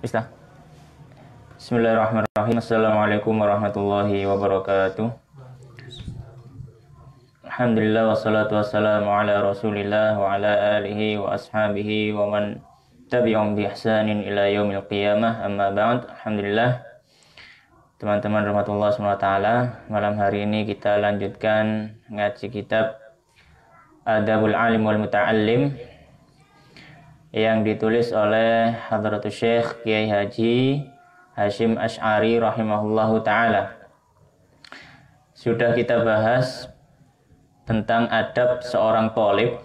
Bisa. Bismillahirrahmanirrahim. Assalamualaikum warahmatullahi wabarakatuh. Alhamdulillah wassalatu wassalamu ala Rasulillah wa ala alihi wa ashabihi wa man tabi'um bi ihsanin ila yaumil qiyamah. Amma ba'd. Alhamdulillah. Teman-teman rahmatullah SWT, malam hari ini kita lanjutkan ngaji kitab Adabul Alim wal Muta'allim yang ditulis oleh Hadratus Syekh Kiai Haji Hasyim Asy'ari rahimahullahu ta'ala. Sudah kita bahas tentang adab seorang thalib,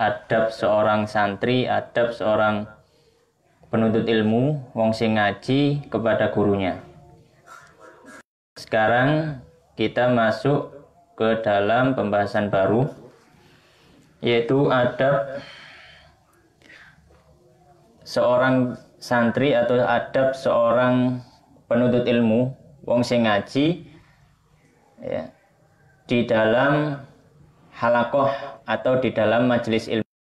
adab seorang santri, adab seorang penuntut ilmu, wong sing ngaji kepada gurunya. Sekarang kita masuk ke dalam pembahasan baru, yaitu adab seorang santri atau adab seorang penuntut ilmu, wong sing ngaji ya, di dalam halaqah atau di dalam majelis ilmu,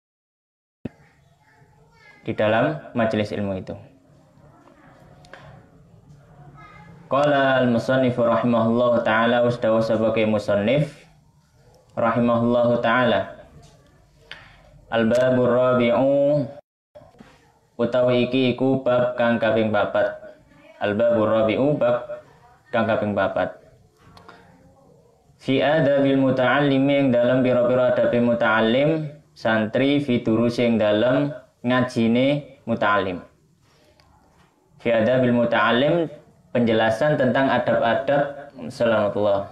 di dalam majelis ilmu itu. Qala al-musannif rahimahullahu ta'ala, ustawa sebagai musannif rahimahullahu ta'ala, al-babur rabi'u utawi iki iku bab kang kaping 4. Al-babur rabi'u bab kang kaping 4. Fi adabil muta'allim, yang dalam pira-pira adabe muta'allim, santri, fi durus yang dalam ngajine muta'allim. Fi adabil muta'allim, penjelasan tentang adab-adab salamatullah,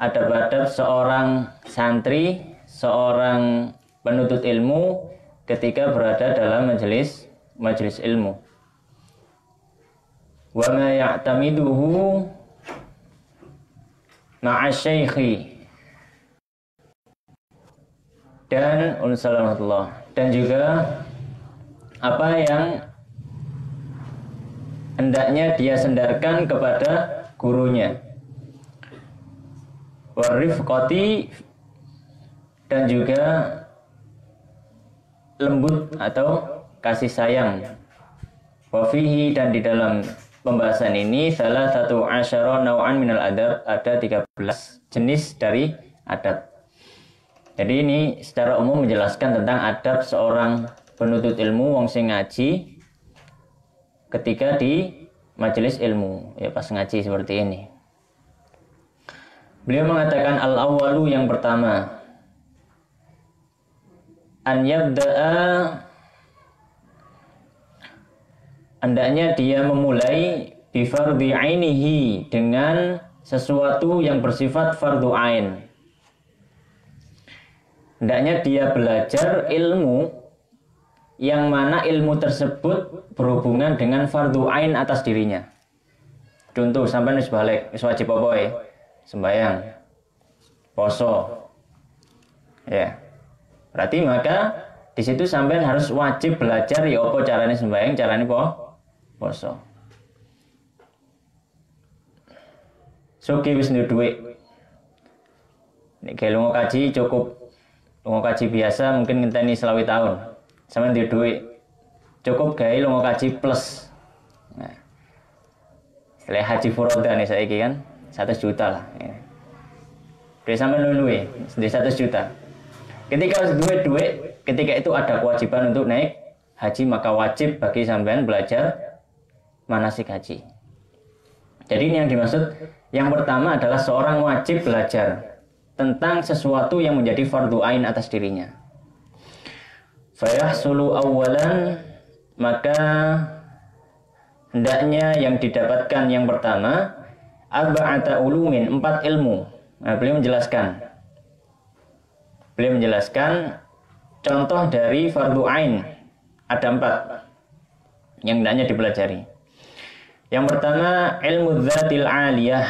adab-adab seorang santri, seorang penuntut ilmu ketika berada dalam majelis ilmu. Wa ma ya'tamiduhu ma'asyaikhi, dan salamatullah, dan juga apa yang hendaknya dia sandarkan kepada gurunya. Warifqati, dan juga lembut atau kasih sayang. Wafihi, dan di dalam pembahasan ini salah satu asyara naw'an minal adab, ada 13 jenis dari adab. Jadi ini secara umum menjelaskan tentang adab seorang penuntut ilmu, wong sing ngaji ketika di majelis ilmu, ya pas ngaji seperti ini. Beliau mengatakan al-awwalu, yang pertama, an yabda'a, hendaknya dia memulai bi fardhi ainihi, dengan sesuatu yang bersifat fardhu ain. Hendaknya dia belajar ilmu yang mana ilmu tersebut berhubungan dengan fardhu ain atas dirinya. Contoh, sampai wis balik, wis wajib apa ya? Sembahyang, poso. Ya. Berarti maka di situ sampean harus wajib belajar ya apa carane sembahyang, carane poso. Soki wis nduwe dhuwit. Nek lunga kaji cukup, lunga kaji biasa mungkin ngenteni 20 tahun. Sampeyan duwe dhuwit cukup gawe lunga kaji plus. Nah, setelah haji furoda nih saiki kan 100 juta lah. Ya. Duit sampeyan luwe 100 juta. Ketika duwe dhuwit, ketika itu ada kewajiban untuk naik haji, maka wajib bagi sampeyan belajar manasik haji. Jadi ini yang dimaksud, yang pertama adalah seorang wajib belajar tentang sesuatu yang menjadi fardhu ain atas dirinya. Fayahsulu awalan, maka hendaknya yang didapatkan yang pertama arba'ata ulumin, 4 ilmu. Nah, beliau menjelaskan contoh dari fardhu ain, ada 4 yang hendaknya dipelajari. Yang pertama ilmu dzatil aliyah,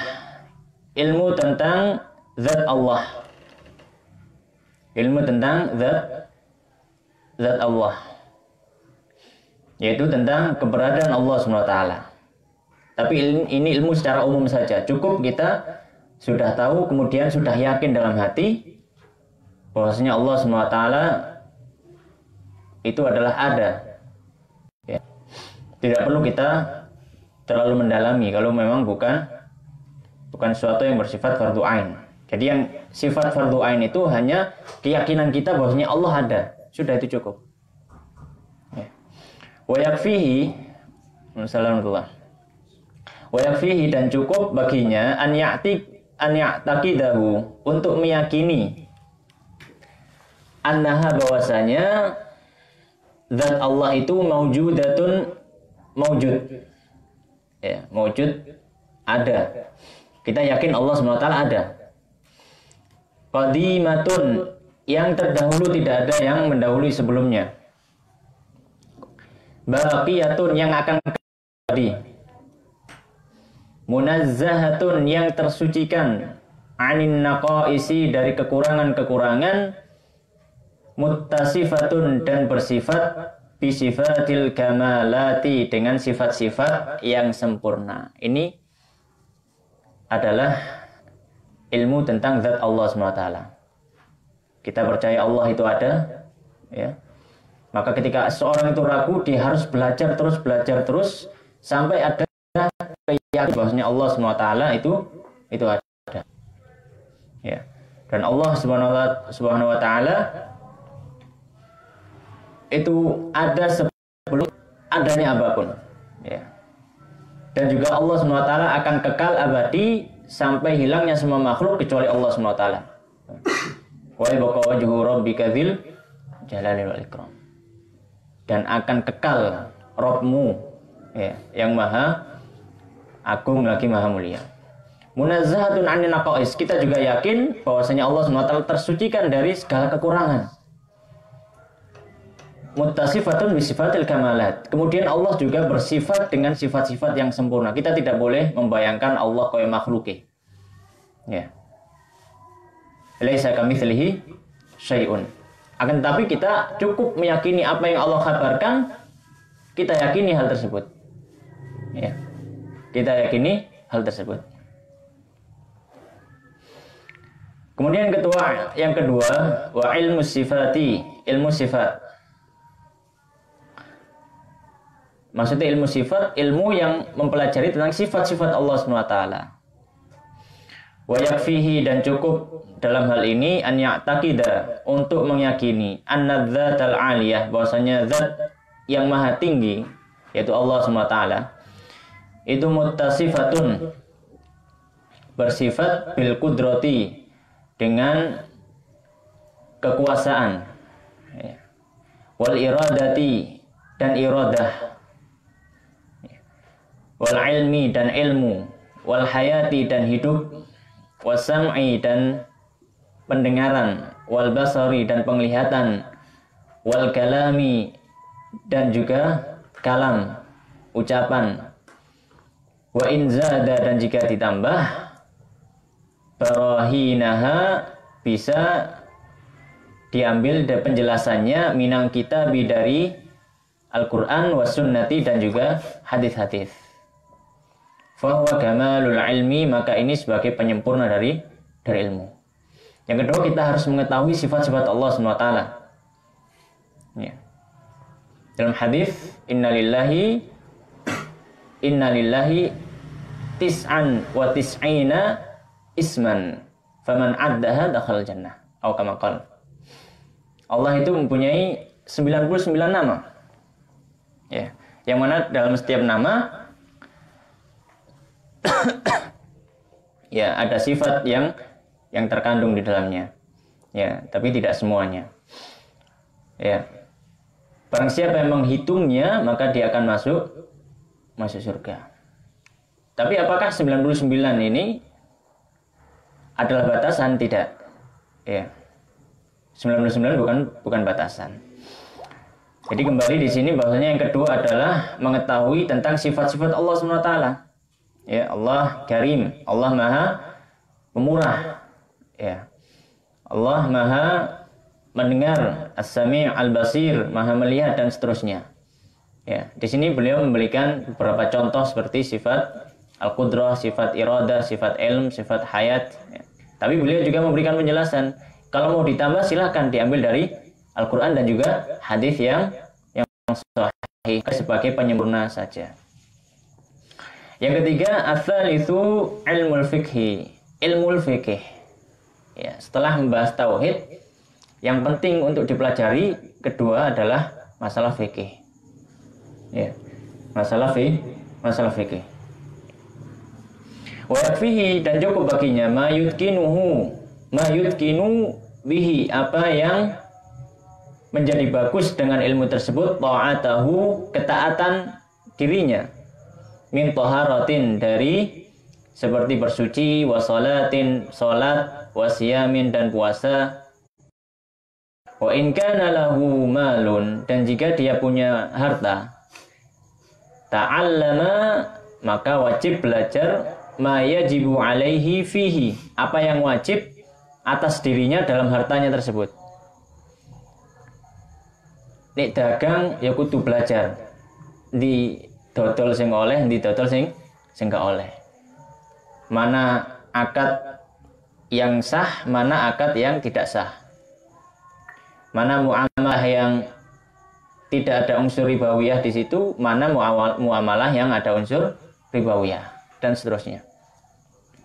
ilmu tentang zat Allah, ilmu tentang zat Allah, yaitu tentang keberadaan Allah SWT. Tapi ini ilmu secara umum saja, cukup kita sudah tahu, kemudian sudah yakin dalam hati bahwasanya Allah SWT itu adalah ada. Ya. Tidak perlu kita terlalu mendalami kalau memang bukan sesuatu yang bersifat fardu ain. Jadi yang sifat fardu ain itu hanya keyakinan kita bahwasanya Allah ada. Sudah, itu cukup. Ya. Wa yakfihi, Assalamualaikum. Wa yakfihi, dan cukup baginya an ya'taqidahu, untuk meyakini annaha, bahwasanya zat Allah itu mawjud. Ya, mawjud, ada. Kita yakin Allah SWT ada. Qadimatun, yang terdahulu, tidak ada yang mendahului sebelumnya. Baqiyatun, yang akan kembali. Munazzahatun, yang tersucikan. Anin naqaisi, dari kekurangan-kekurangan. Muttasifatun, dan bersifat bisifatil kamalati, dengan sifat-sifat yang sempurna. Ini adalah ilmu tentang zat Allah SWT. Kita percaya Allah itu ada, ya. Maka ketika seorang itu ragu, dia harus belajar terus sampai ada keyakinan bahwasanya Allah SWT itu ada. Ya. Dan Allah Subhanahu wa taala itu ada sebelum adanya apapun, ya. Dan juga Allah SWT akan kekal abadi sampai hilangnya semua makhluk kecuali Allah SWT. Wa yabqa wajhu rabbika dzil jalali wal ikram. Dan akan kekal Rabbmu, ya, yang maha agung lagi maha mulia. Munazzahatun 'anil naqais, kita juga yakin bahwasanya Allah SWT tersucikan dari segala kekurangan. Muttasifatun bisifatil kamalat. Kemudian Allah juga bersifat dengan sifat-sifat yang sempurna. Kita tidak boleh membayangkan Allah kayak makhluki. Ya. Laisa kamitslihi syai'un. Akan tetapi kita cukup meyakini apa yang Allah kabarkan, kita yakini hal tersebut. Ya. Kita yakini hal tersebut. Kemudian yang kedua, wa ilmu sifati, ilmu sifat. Maksudnya ilmu sifat, ilmu yang mempelajari tentang sifat-sifat Allah SWT. Wa yakfihi, dan cukup dalam hal ini an ya'taqida, untuk meyakini anna dzatal aliyah, bahwasanya zat yang maha tinggi, yaitu Allah SWT, itu muttasifatun, bersifat bil qudrati, dengan kekuasaan, wal iradati, dan iradah, wal ilmi, dan ilmu, wal hayati, dan hidup, wasam'i, dan pendengaran, wal basari, dan penglihatan, wal kalami, dan juga kalam, ucapan, wa inzada, dan jika ditambah, barahinaha, bisa diambil dari penjelasannya minang kitabi, dari Al-Quran, wa sunnati, dan juga hadis-hadis. Fahuwa kamalul ilmi, maka ini sebagai penyempurna dari ilmu. Yang kedua, kita harus mengetahui sifat-sifat Allah SWT. Ya. Dalam hadis, innalillahi tis'an wa tis'ina isman, faman addaha dakhal jannah, atau kama qala. Allah itu mempunyai 99 nama. Ya, yang mana dalam setiap nama ya ada sifat yang terkandung di dalamnya. Ya, tapi tidak semuanya. Ya. Barang siapa yang menghitungnya, maka dia akan masuk surga. Tapi apakah 99 ini adalah batasan? Tidak. Ya. 99 bukan batasan. Jadi kembali di sini bahwasanya yang kedua adalah mengetahui tentang sifat-sifat Allah SWT. Ya, Allah Karim, Allah Maha Pemurah. Ya. Allah Maha mendengar, As-Sami' Al-Basir, Maha melihat, dan seterusnya. Ya, di sini beliau memberikan beberapa contoh seperti sifat Al-Qudrah, sifat Iradah, sifat Ilm, sifat Hayat. Ya. Tapi beliau juga memberikan penjelasan. Kalau mau ditambah silahkan diambil dari Al-Quran dan juga hadis yang sahih sebagai penyempurna saja. Yang ketiga, ats-tsalitsu ilmul fikhi, ilmu fikih. Ya, setelah membahas tauhid, yang penting untuk dipelajari kedua adalah masalah fikih. Ya, masalah fikih. Wa yakfihi, dan cukup baginya ma yutkinu bihi, apa yang menjadi bagus dengan ilmu tersebut, ta'atahu, ketaatan dirinya, min taharatin, dari seperti bersuci, wa salatin, salat, wa siyamin, dan puasa, wa in kana lahu malun, dan jika dia punya harta, ta'allama, maka wajib belajar ma yajibu alaihi fihi, apa yang wajib atas dirinya dalam hartanya tersebut. Nek dagang ya kudu belajar, di dodol sing oleh, di dodol sing gak oleh. Mana akad yang sah, mana akad yang tidak sah. Mana muamalah yang tidak ada unsur ribawiyah di situ, mana muamalah yang ada unsur ribawiyah, dan seterusnya.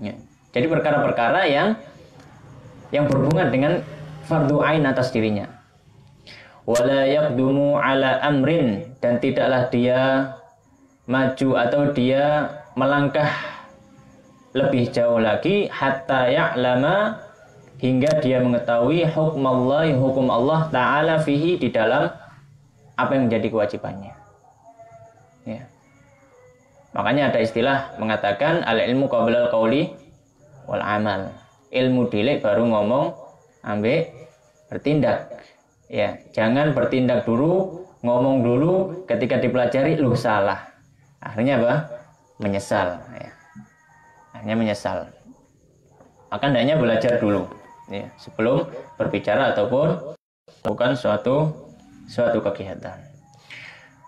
Ya. Jadi perkara-perkara yang berhubungan dengan fardu ain atas dirinya. Wala yaqdumu ala amrin, dan tidaklah dia maju atau dia melangkah lebih jauh lagi, hatta ya'lama, hingga dia mengetahui hukum Allah Ta'ala fihi, di dalam apa yang menjadi kewajibannya. Ya. Makanya ada istilah mengatakan al-ilmu qabla al-qauli wal amal. Ilmu dhisik baru ngomong ambek bertindak. Ya, jangan bertindak dulu, ngomong dulu, ketika dipelajari lu salah. Akhirnya apa? Menyesal. Ya. Akhirnya menyesal. Maka hendaknya belajar dulu, ya, sebelum berbicara ataupun bukan suatu kegiatan.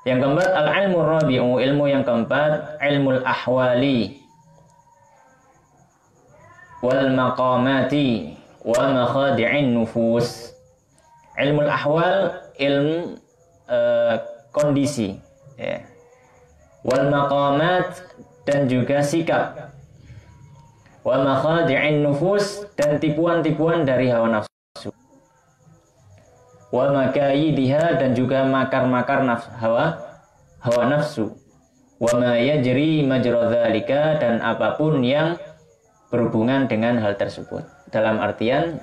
Yang keempat, al-ilmu rabi'u, ilmu yang keempat, ilmul ahwali wal maqamati wa makhadi'in nufus. Ilmul ahwal, ilmu kondisi, ya. Wal maqamat, dan juga sikap. Wa makhadi'in nufus, dan tipuan-tipuan dari hawa nafsu. Wa makayidiha, dan juga makar-makar hawa nafsu. Wa ma yajri majra dzalika, dan apapun yang berhubungan dengan hal tersebut. Dalam artian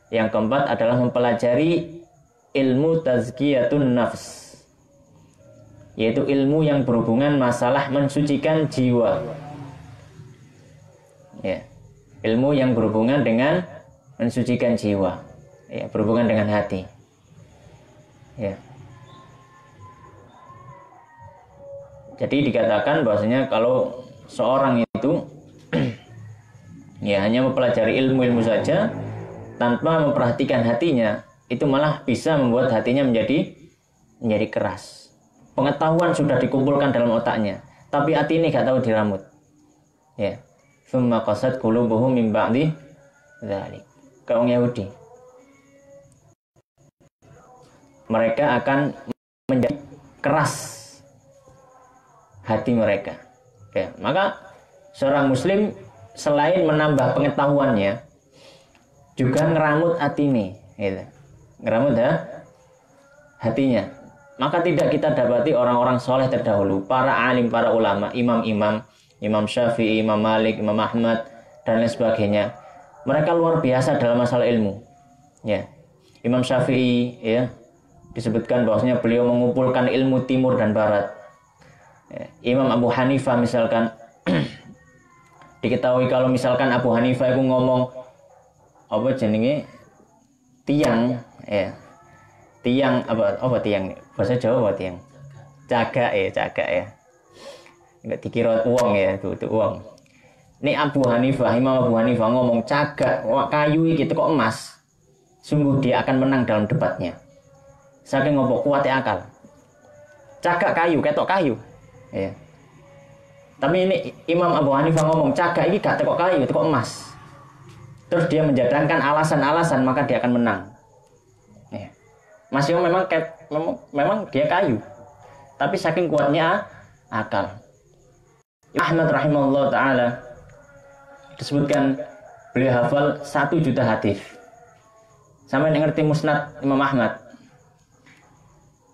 yang keempat adalah mempelajari ilmu tazkiyatun nafs, yaitu ilmu yang berhubungan masalah mensucikan jiwa. Ya, ilmu yang berhubungan dengan mensucikan jiwa, ya, berhubungan dengan hati. Ya. Jadi dikatakan bahwasanya kalau seorang itu ya hanya mempelajari ilmu-ilmu saja tanpa memperhatikan hatinya, itu malah bisa membuat hatinya menjadi keras. Pengetahuan sudah dikumpulkan dalam otaknya, tapi hati ini gak tahu diramut. Ya. Tsumma qasat qulubuhum min ba'di dzalik. Kaum Yahudi, mereka akan menjadi keras hati mereka. Ya, maka seorang muslim selain menambah pengetahuannya, juga ngeramut hati ini, gitu. Ngeramut hatinya. Maka tidak kita dapati orang-orang soleh terdahulu, para alim, para ulama, imam-imam, Imam Syafi'i, Imam Malik, Imam Ahmad, dan lain sebagainya. Mereka luar biasa dalam masalah ilmu. Ya, Imam Syafi'i, ya, disebutkan bahwasanya beliau mengumpulkan ilmu timur dan barat. Ya, Imam Abu Hanifah misalkan, diketahui kalau misalkan Abu Hanifah itu ngomong apa jenenge tiang, ya, tiang apa tiang bahasa Jawa, apa tiang cagak ya, nggak dikira uang, ya, itu uang. Ini Imam Abu Hanifah ngomong cagak kayu gitu kok emas, sungguh dia akan menang dalam debatnya. Saking ngopo kuatnya akal. Cagak kayu, ketok kayu, ya. Tapi ini Imam Abu Hanifah ngomong cagak ini gak tekok kayu, tekok emas. Terus dia menjadikan alasan-alasan, maka dia akan menang. Ya. Mas Yo memang dia kayu. Tapi saking kuatnya akal. Ahmad rahimahullah ta'ala disebutkan beliau hafal 1 juta hadis. Sampai ngerti musnad Imam Ahmad.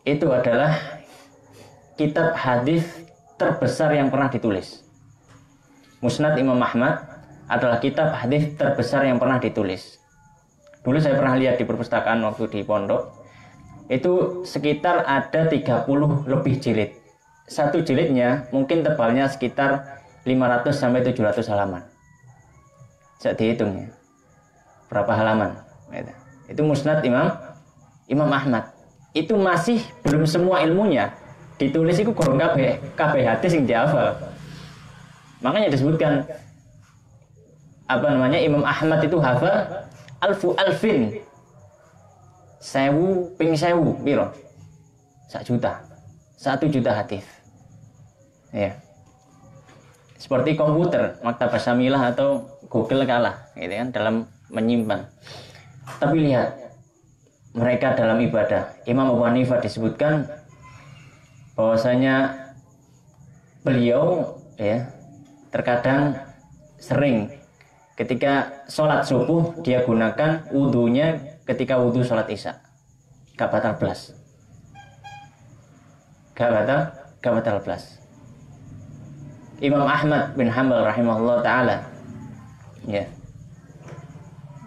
Itu adalah kitab hadis terbesar yang pernah ditulis. Musnad Imam Ahmad adalah kitab hadis terbesar yang pernah ditulis. Dulu saya pernah lihat di perpustakaan waktu di pondok. Itu sekitar ada 30 lebih jilid. Satu jilidnya mungkin tebalnya sekitar 500 sampai 700 halaman. Saya dihitungnya. Berapa halaman? Itu musnad Imam Ahmad. Itu masih belum semua ilmunya ditulis itu kurang kabeh hadis yang dihafal. Makanya disebutkan Imam Ahmad itu hafal alfin 1000 ping 1000 piro? 1 juta. 1 juta hadis. Ya. Seperti komputer, Maktabah Syamilah atau Google kalah, gitu kan, dalam menyimpan. Tapi lihat mereka dalam ibadah. Imam Abu Hanifah disebutkan bahwasanya beliau ya terkadang sering ketika sholat subuh dia gunakan wudunya ketika wudu sholat isya. Gak batal belas. Gak batal belas. Imam Ahmad bin Hanbal rahimahullah ta'ala ya.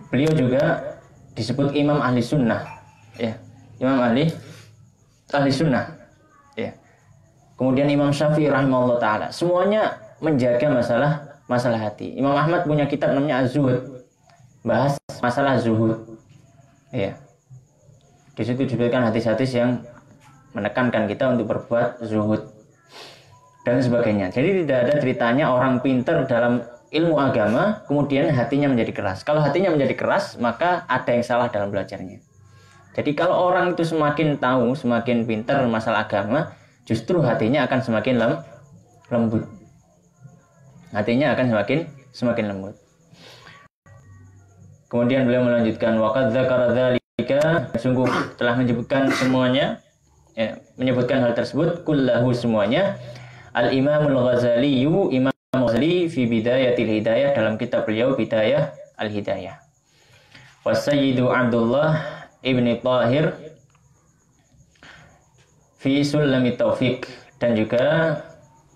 Beliau juga disebut Imam Ahli Sunnah ya. Imam Ahli Sunnah ya. Kemudian Imam Syafi'i rahimahullah ta'ala. Semuanya menjaga masalah hati. Imam Ahmad punya kitab namanya Az-Zuhud. Bahas masalah zuhud. Ya. Di situ disebutkan hadis-hadis yang menekankan kita untuk berbuat zuhud dan sebagainya. Jadi tidak ada ceritanya orang pintar dalam ilmu agama kemudian hatinya menjadi keras. Kalau hatinya menjadi keras, maka ada yang salah dalam belajarnya. Jadi kalau orang itu semakin tahu, semakin pintar masalah agama, justru hatinya akan semakin lembut. Hatinya akan semakin lembut. Kemudian beliau melanjutkan waqad dzakara dzalika, sungguh telah menyebutkan semuanya, ya, menyebutkan hal tersebut kullahu semuanya Al-Imamul Ghazali, Imam Ghazali fi Bidayatil Hidayah, dalam kitab beliau Bidayah Al-Hidayah. Wasayyidu Abdullah ibni Tahir fi Sulamit Taufiq, dan juga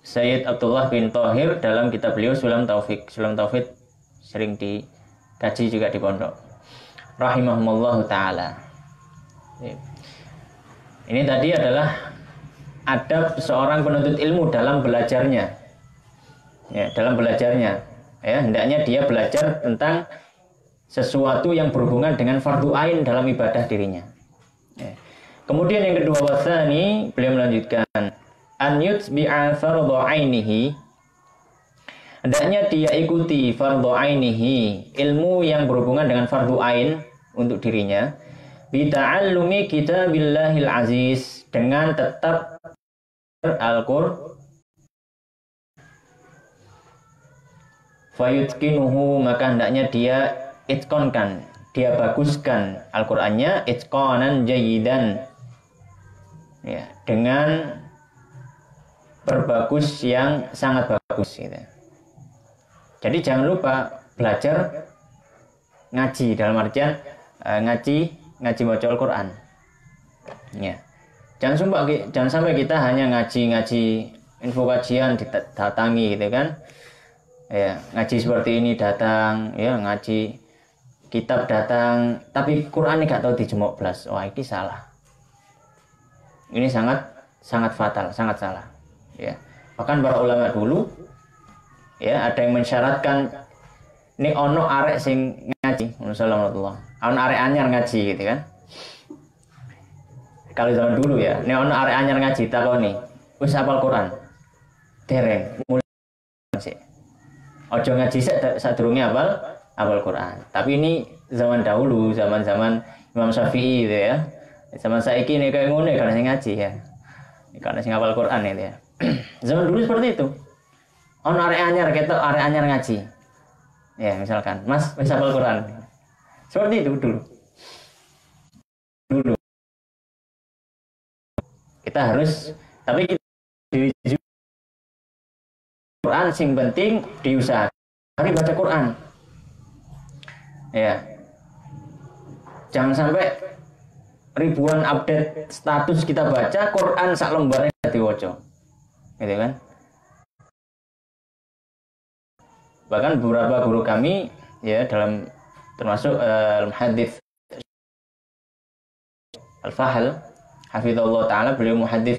Sayyid Abdullah bin Tahir dalam kitab beliau Sulam Taufiq. Sulam Taufiq sering dikaji juga di pondok. Rahimahumullah ta'ala. Ini tadi adalah adab seorang penuntut ilmu dalam belajarnya. Ya, dalam belajarnya. Ya, hendaknya dia belajar tentang sesuatu yang berhubungan dengan fardu ain dalam ibadah dirinya. Ya. Kemudian yang kedua, wasani, beliau melanjutkan an yutbi'a fardhu ainihi, hendaknya dia ikuti fardhu ainihi, ilmu yang berhubungan dengan fardu ain untuk dirinya, bi ta'allumi kitabillahil aziz, dengan tetap Al-Qur'an, fayutkinuhu, maka hendaknya dia itqonkan, dia baguskan Al-Qur'annya itqanan jayidan, ya, dengan berbagus yang sangat bagus gitu. Jadi jangan lupa belajar ngaji, dalam artian ngaji baca Al-Qur'an. Ya. Jangan sampai kita hanya ngaji info kajian didatangi gitu kan. Ya, ngaji seperti ini datang, ya, ngaji kitab datang, tapi Quran ini gak tahu dijemuk belas. Wah, ini salah. Ini sangat fatal, sangat salah. Ya. Bahkan para ulama dulu ya ada yang mensyaratkan ini ono arek sing ngaji, Assalamualaikum. Ono arek anyar ngaji gitu kan. Kalau zaman dulu ya, ini ono arek anyar ngaji takoni, wis hafal Quran. Dereng, mulai sih. Ojo ngaji sadurunge hafal Quran. Tapi ini zaman dahulu, zaman-zaman Imam Syafi'i gitu ya. Zaman saiki ini kayak ngono karena sing ngaji ya. Karena sing hafal Quran itu ya. Zaman dulu seperti itu. Ono arek anyar ketok arek anyar ngaji. Ya, misalkan, Mas wis hafal Quran. Seperti itu dulu. Kita harus, tapi kita Quran sing penting diusahakan baca Quran. Ya. Jangan sampai ribuan update status kita baca Quran sak lembarnya diwaca. Gitu kan? Bahkan beberapa guru kami ya dalam termasuk hadits Al-Fahal hafizallahu taala, beliau muhadits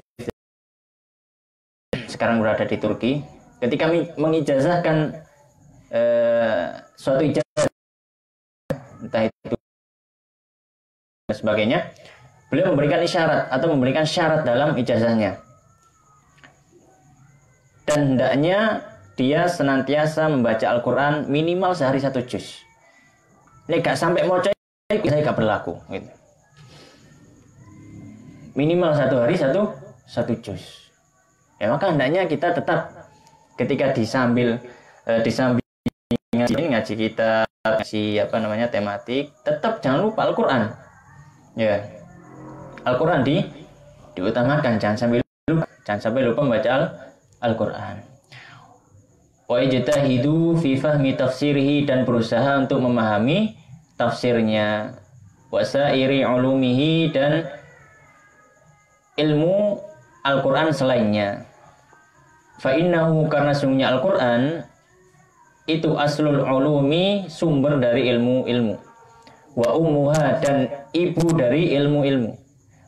sekarang berada di Turki. Ketika mengijazahkan suatu ijazah entah itu dan sebagainya, beliau memberikan isyarat atau memberikan syarat dalam ijazahnya. Dan hendaknya dia senantiasa membaca Al-Quran minimal sehari 1 juz. Ini gak sampai mau saya gak berlaku gitu. Minimal 1 hari 1 juz. Ya maka hendaknya kita tetap ketika disambil ngaji kita ngaji tematik, tetap jangan lupa Al-Quran. Ya. Al-Quran diutamakan, jangan sampai lupa membaca Al-Quran. Wa ijtahidu fi fahmi tafsirihi, dan berusaha untuk memahami tafsirnya, wa sairi ulumihi, dan ilmu Al-Quran selainnya. Fa innahu, karena sungguhnya Al-Quran itu aslul ulumi, sumber dari ilmu-ilmu, wa ummuha, dan ibu dari ilmu-ilmu,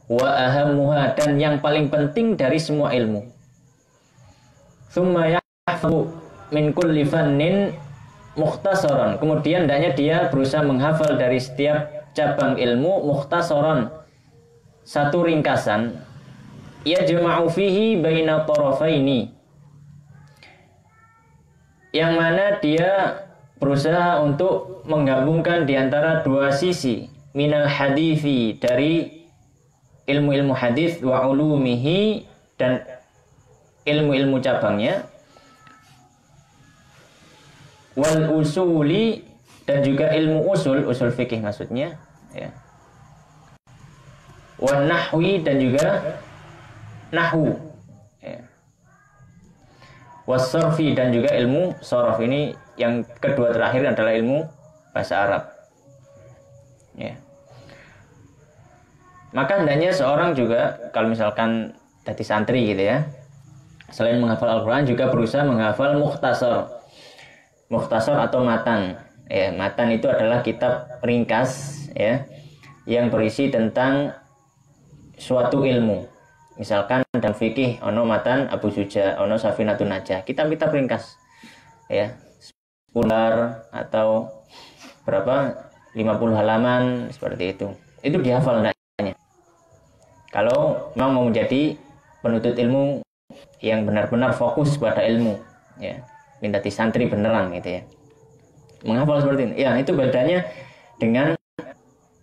wa ahammuha, dan yang paling penting dari semua ilmu. Tsumma yahfazu min kulli fannin mukhtasaran, kemudian hendaknya dia berusaha menghafal dari setiap cabang ilmu mukhtasaran, satu ringkasan, yajma'u fihi baina tarafaini, yang mana dia berusaha untuk menggabungkan di antara dua sisi, minal hadithi, dari ilmu-ilmu hadis, wa ulumihi, dan ilmu-ilmu cabangnya, wal usuli, dan juga ilmu usul fikih maksudnya, ya. Wan nahwi, dan juga nahwu, ya. Was sarfi, dan juga ilmu sharaf. Ini yang kedua terakhir adalah ilmu bahasa Arab, ya. Maka hendaknya seorang juga kalau misalkan jadi santri gitu ya, selain menghafal Al-Quran juga berusaha menghafal mukhtasar atau matan. Ya, matan itu adalah kitab ringkas, ya, yang berisi tentang suatu ilmu. Misalkan dalam fikih ono matan Abu Suja, ono Safinatun Najah, kitab-kitab ringkas, ya, 10 atau berapa 50 halaman seperti itu. Itu dihafal hendaknya. Kalau memang mau menjadi penuntut ilmu yang benar-benar fokus pada ilmu, ya, minta di santri beneran gitu ya, menghafal seperti ini. Ya, itu bedanya dengan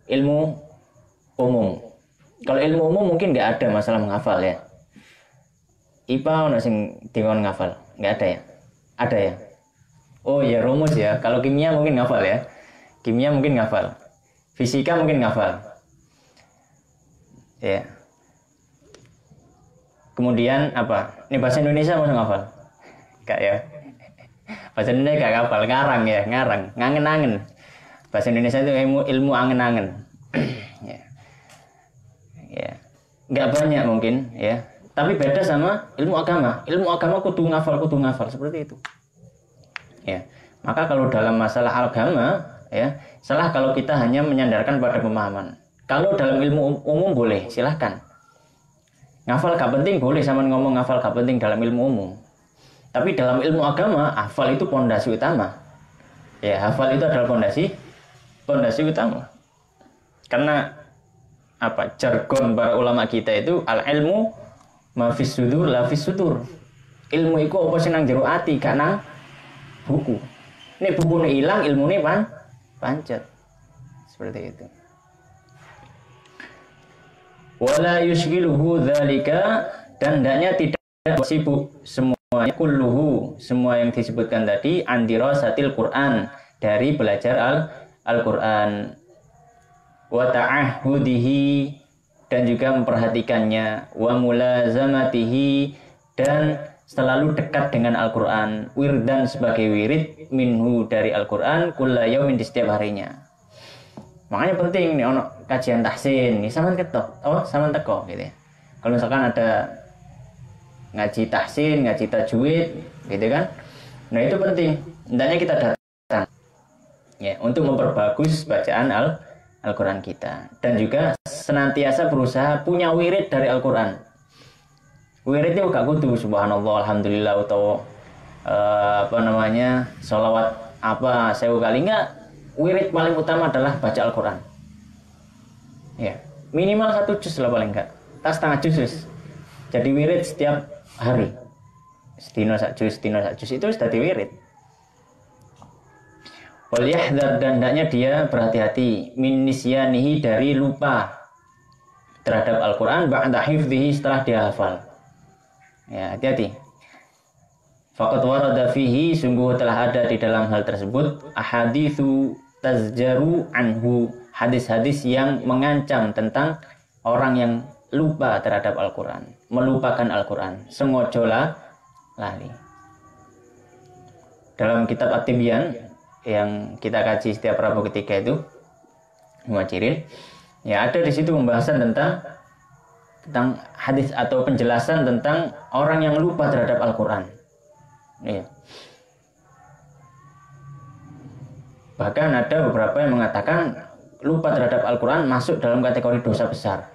ilmu umum. Kalau ilmu umum mungkin nggak ada masalah menghafal ya. IPA ono sing dingon ngafal, nggak ada ya? Ada ya? Oh ya, rumus ya. Kalau kimia mungkin ngafal ya. Kimia mungkin ngafal. Fisika mungkin ngafal. Ya. Kemudian apa? Ini bahasa Indonesia mau ngafal? Enggak ya? Bahasa Indonesia enggak ngafal, ngarang ya, ngangen-angen. Bahasa Indonesia itu ilmu angen-angen. Ya. Ya. Enggak banyak mungkin ya. Tapi beda sama ilmu agama. Ilmu agama kudu ngafal seperti itu. Ya. Maka kalau dalam masalah agama ya, salah kalau kita hanya menyandarkan pada pemahaman. Kalau dalam ilmu umum boleh, silahkan. Ngafal gak penting boleh, sama ngomong ngafal gak penting dalam ilmu umum. Tapi dalam ilmu agama, hafal itu pondasi utama. Ya, hafal itu adalah pondasi utama. Karena apa? Jargon para ulama kita itu al-ilmu ma fis sudur la fis sudur. Ilmu iku apa sing nang jero ati, gak nang buku. Nek bukune ilang, ilmune pancet. Seperti itu. Wala yushghiluhu dzalika, dan hendaknya tidak sibuk semuanya kulluhu, semua yang disebutkan tadi, andirasatil Quran, dari belajar Al-Quran, wa ta'ahudihi, dan juga memperhatikannya, wa mulazamatihi, dan selalu dekat dengan Al-Quran, wirdan sebagai wirid minhu dari Al-Quran, kulla yaumin di setiap harinya. Makanya penting nih ono kajian tahsin, nih sampean ketok, sampean teko gitu ya. Kalau misalkan ada ngaji tahsin, ngaji tajwid gitu kan. Nah, itu penting. Hendaknya kita datang ya untuk memperbagus bacaan Al-Quran kita, dan juga senantiasa berusaha punya wirid dari Al-Quran. Wirid itu gak kudu subhanallah alhamdulillah atau sholawat apa 1000 kali, enggak. Wirid paling utama adalah baca Al-Quran ya, minimal 1 juz lah paling enggak, tak setengah juz. Jadi wirid setiap hari, sedino sak juz itu sudah di wirid. Wal yahdhar, dan hendaknya dia berhati-hati min nisyanihi, dari lupa terhadap Al-Quran ba'da hifdhihi, setelah dia hafal ya, hati-hati. Faqad warada fihi, sungguh telah ada di dalam hal tersebut ahaditsu tazjaru anhu, hadis-hadis yang mengancam tentang orang yang lupa terhadap Al-Quran, melupakan Al-Quran, sengojo lali. Dalam kitab At-Tibyan yang kita kaji setiap Rabu ketiga itu, Muhajirin, ya ada di situ pembahasan tentang hadis atau penjelasan tentang orang yang lupa terhadap Al-Quran. Iya. Bahkan ada beberapa yang mengatakan lupa terhadap Al-Quran masuk dalam kategori dosa besar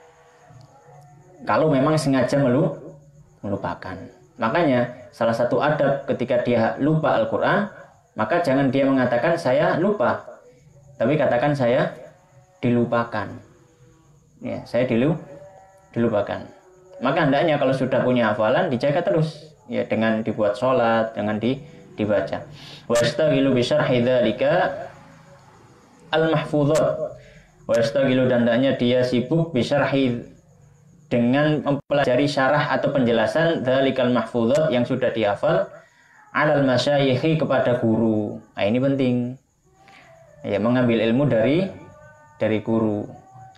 kalau memang sengaja melupakan. Makanya salah satu adab ketika dia lupa Al-Quran, maka jangan dia mengatakan saya lupa, tapi katakan saya dilupakan. Ya, saya dilupakan. Maka hendaknya kalau sudah punya hafalan dijaga terus. Ya, dengan dibuat sholat, dengan dibaca. Wastaghilu bi syarhi dzalika al-mahfuzat. Wastaghilu, dan hendaknya dia sibuk bi syarhi, dengan mempelajari syarah atau penjelasan dzalikal mahfuzat yang sudah dihafal, alal masyayikhi, kepada guru. Nah, ini penting. Ya, mengambil ilmu dari guru.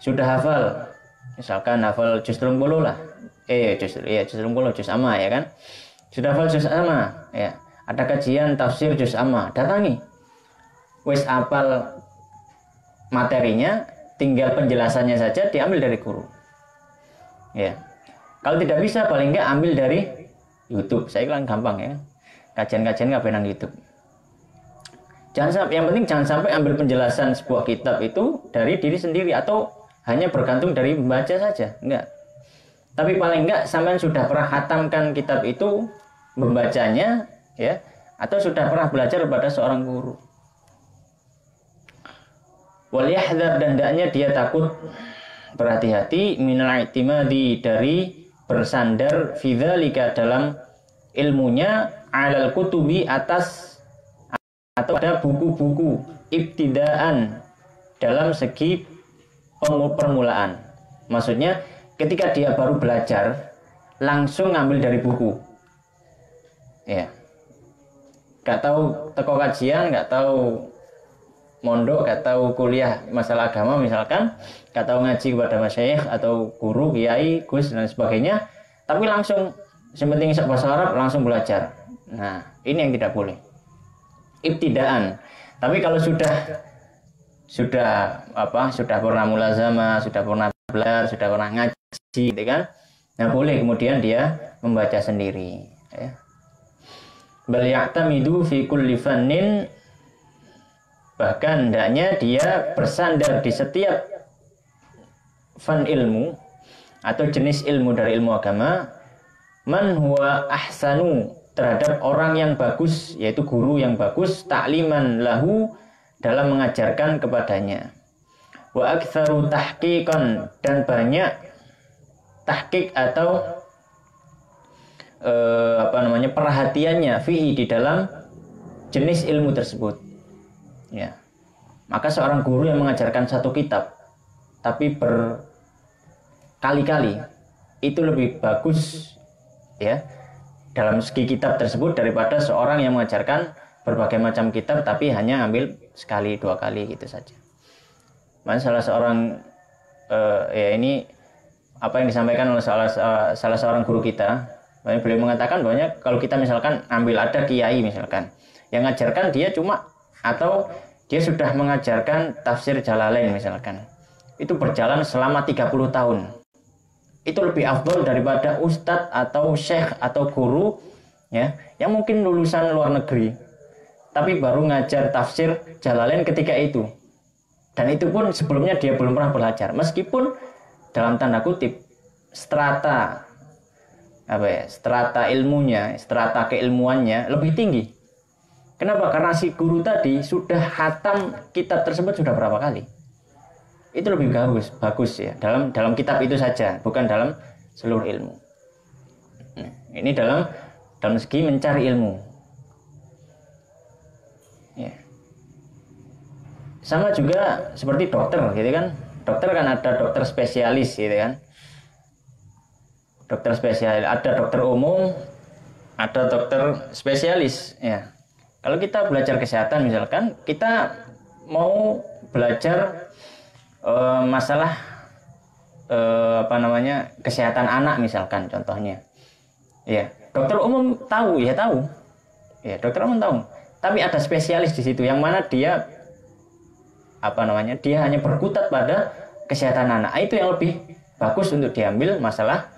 Sudah hafal. Misalkan hafal juz 30 lah. Juz 30 juz amma ya kan? Sudah hafal juz amma, ya. Ada kajian tafsir juz amma, datangi. Wis apal materinya, tinggal penjelasannya saja diambil dari guru. Ya. Kalau tidak bisa, paling enggak ambil dari YouTube. Saya bilang gampang ya. Kajian-kajian enggak benang YouTube. Yang penting jangan sampai ambil penjelasan sebuah kitab itu dari diri sendiri atau hanya bergantung dari membaca saja. Enggak. Tapi paling enggak sampean sudah pernah khatamkan kitab itu, membacanya ya, atau sudah pernah belajar pada seorang guru. Wal yahdhar, dan hendaknya dia takut, berhati-hati, minal i'timadi, dari bersandar fi dzalika, dalam ilmunya, alal kutubi, atas atau pada buku-buku, ibtidaan, dalam segi permulaan. Maksudnya ketika dia baru belajar langsung ngambil dari buku. Ya. Gak tahu teko kajian, gak tahu mondok, gak tahu kuliah masalah agama misalkan, gak tahu ngaji kepada masyayikh atau guru, kiai, gus dan sebagainya, tapi langsung sementing bahasa Arab langsung belajar. Nah, ini yang tidak boleh. Ibtidaan. Tapi kalau sudah pernah mulazamah, sudah pernah belajar, sudah pernah ngaji, gitu kan? Nah, boleh kemudian dia membaca sendiri, ya. Bal ya'tamidu fi kulli fannin, bahkan hendaknya dia bersandar di setiap fan ilmu atau jenis ilmu dari ilmu agama, man huwa ahsanu, terhadap orang yang bagus, yaitu guru yang bagus, ta'liman lahu, dalam mengajarkan kepadanya, wa aktsaru tahqiqan, dan banyak tahqiq atau perhatiannya fihi, di dalam jenis ilmu tersebut. Ya. Maka seorang guru yang mengajarkan satu kitab tapi berkali-kali itu lebih bagus ya dalam segi kitab tersebut daripada seorang yang mengajarkan berbagai macam kitab tapi hanya ambil sekali dua kali gitu saja. Salah seorang ini apa yang disampaikan oleh salah seorang guru kita. Beliau mengatakan bahwa kalau kita misalkan ambil ada kiai misalkan yang ngajarkan dia cuma atau dia sudah mengajarkan tafsir Jalalain misalkan, itu berjalan selama 30 tahun, itu lebih afdol daripada ustadz atau syekh atau guru ya yang mungkin lulusan luar negeri tapi baru ngajar tafsir Jalalain ketika itu, dan itu pun sebelumnya dia belum pernah belajar, meskipun dalam tanda kutip strata ilmunya, strata keilmuannya lebih tinggi. Kenapa? Karena si guru tadi sudah khatam kitab tersebut sudah berapa kali. Itu lebih bagus ya dalam kitab itu saja, bukan dalam seluruh ilmu. Nah, ini dalam segi mencari ilmu. Ya. Sama juga seperti dokter gitu kan. Dokter kan ada dokter spesialis gitu kan. Dokter spesialis, ada dokter umum, ada dokter spesialis ya. Kalau kita belajar kesehatan misalkan, kita mau belajar masalah kesehatan anak misalkan contohnya. Ya, dokter umum tahu. Ya, dokter umum tahu. Tapi ada spesialis di situ yang mana dia dia hanya berkutat pada kesehatan anak. Itu yang lebih bagus untuk diambil masalah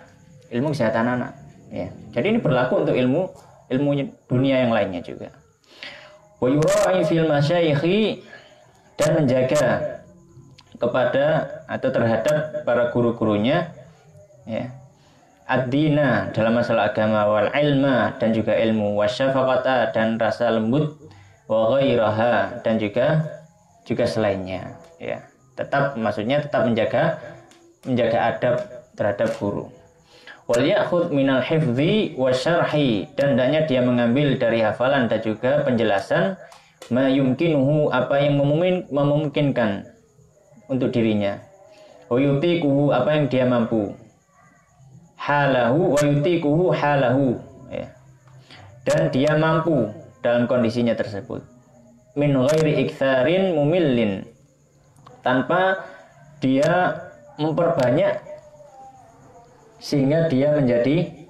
ilmu kesehatan anak. Ya. Jadi ini berlaku untuk ilmu dunia yang lainnya juga. Wa yura'i fil masyayikhi, dan menjaga kepada atau terhadap para guru-gurunya ya. Ad-dina dalam masalah agama, wal ilma dan juga ilmu, wasyafaqata dan rasa lembut, wa ghairaha dan juga selainnya ya. Maksudnya tetap menjaga adab terhadap guru. Wal ya'khudh minal hifdzi wasyarhi, dan hendaknya dia mengambil dari hafalan dan juga penjelasan, ma yumkinuhu apa yang memungkinkan untuk dirinya, wa yutiquhu apa yang dia mampu, halahu wa yutiquhu halahu ya. Dan dia mampu dalam kondisinya tersebut, min ghairi iktsarin mumillin, tanpa dia memperbanyak sehingga dia menjadi